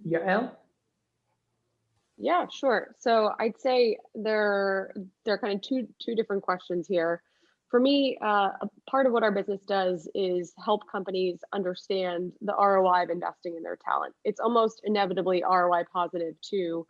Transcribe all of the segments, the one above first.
Yael? Yeah, sure. So I'd say there are kind of two different questions here. For me, a part of what our business does is help companies understand the ROI of investing in their talent. It's almost inevitably ROI positive to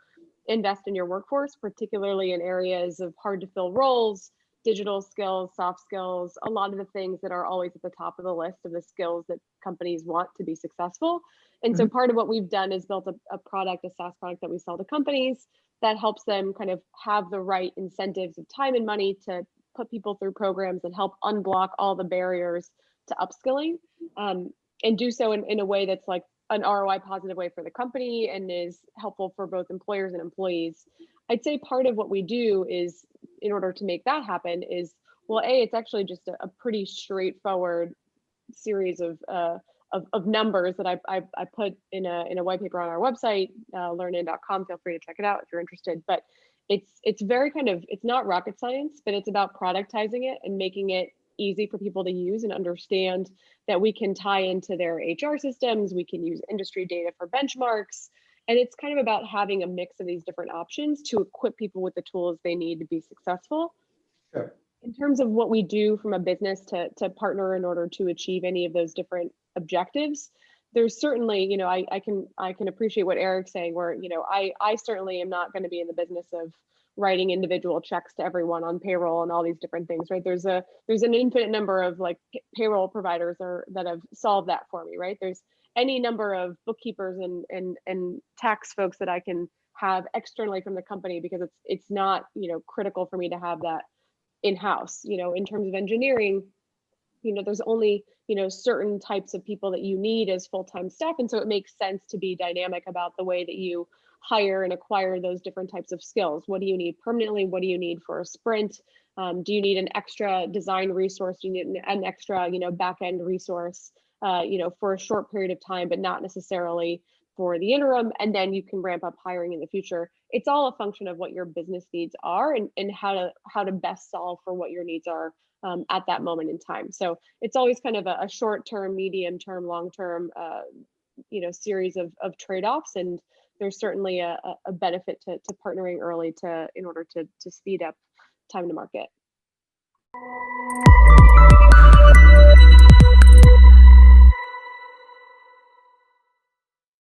invest in your workforce, particularly in areas of hard to fill roles, digital skills, soft skills, a lot of the things that are always at the top of the list of the skills that companies want to be successful. And so Mhm. part of what we've done is built a product, a SaaS product that we sell to companies that helps them kind of have the right incentives of time and money to put people through programs and help unblock all the barriers to upskilling, um, and do so in a way that's like an ROI positive way for the company and is helpful for both employers and employees. I'd say part of what we do is, in order to make that happen, is, well, it's actually just a pretty straightforward series of numbers that I put in a white paper on our website, learnin.com. Feel free to check it out if you're interested. But it's very kind of, it's not rocket science, but it's about productizing it and making it easy for people to use and understand that we can tie into their HR systems. We can use industry data for benchmarks. And it's kind of about having a mix of these different options to equip people with the tools they need to be successful. Sure. In terms of what we do from a business to partner in order to achieve any of those different objectives, there's certainly, I can appreciate what Eric's saying, where, I certainly am not going to be in the business of writing individual checks to everyone on payroll and all these different things, right? There's an infinite number of like payroll providers that have solved that for me, right? There's any number of bookkeepers and tax folks that I can have externally from the company, because it's not, critical for me to have that in-house. In terms of engineering, there's only, certain types of people that you need as full-time staff. And so it makes sense to be dynamic about the way that you hire and acquire those different types of skills. What do you need permanently? What do you need for a sprint? Do you need an extra design resource? Do you need an extra, back-end resource, for a short period of time, but not necessarily for the interim? And then you can ramp up hiring in the future. It's all a function of what your business needs are and how to best solve for what your needs are at that moment in time. So it's always kind of a short-term, medium-term, long-term, series of trade-offs. And there's certainly a benefit to partnering early in order to speed up time to market.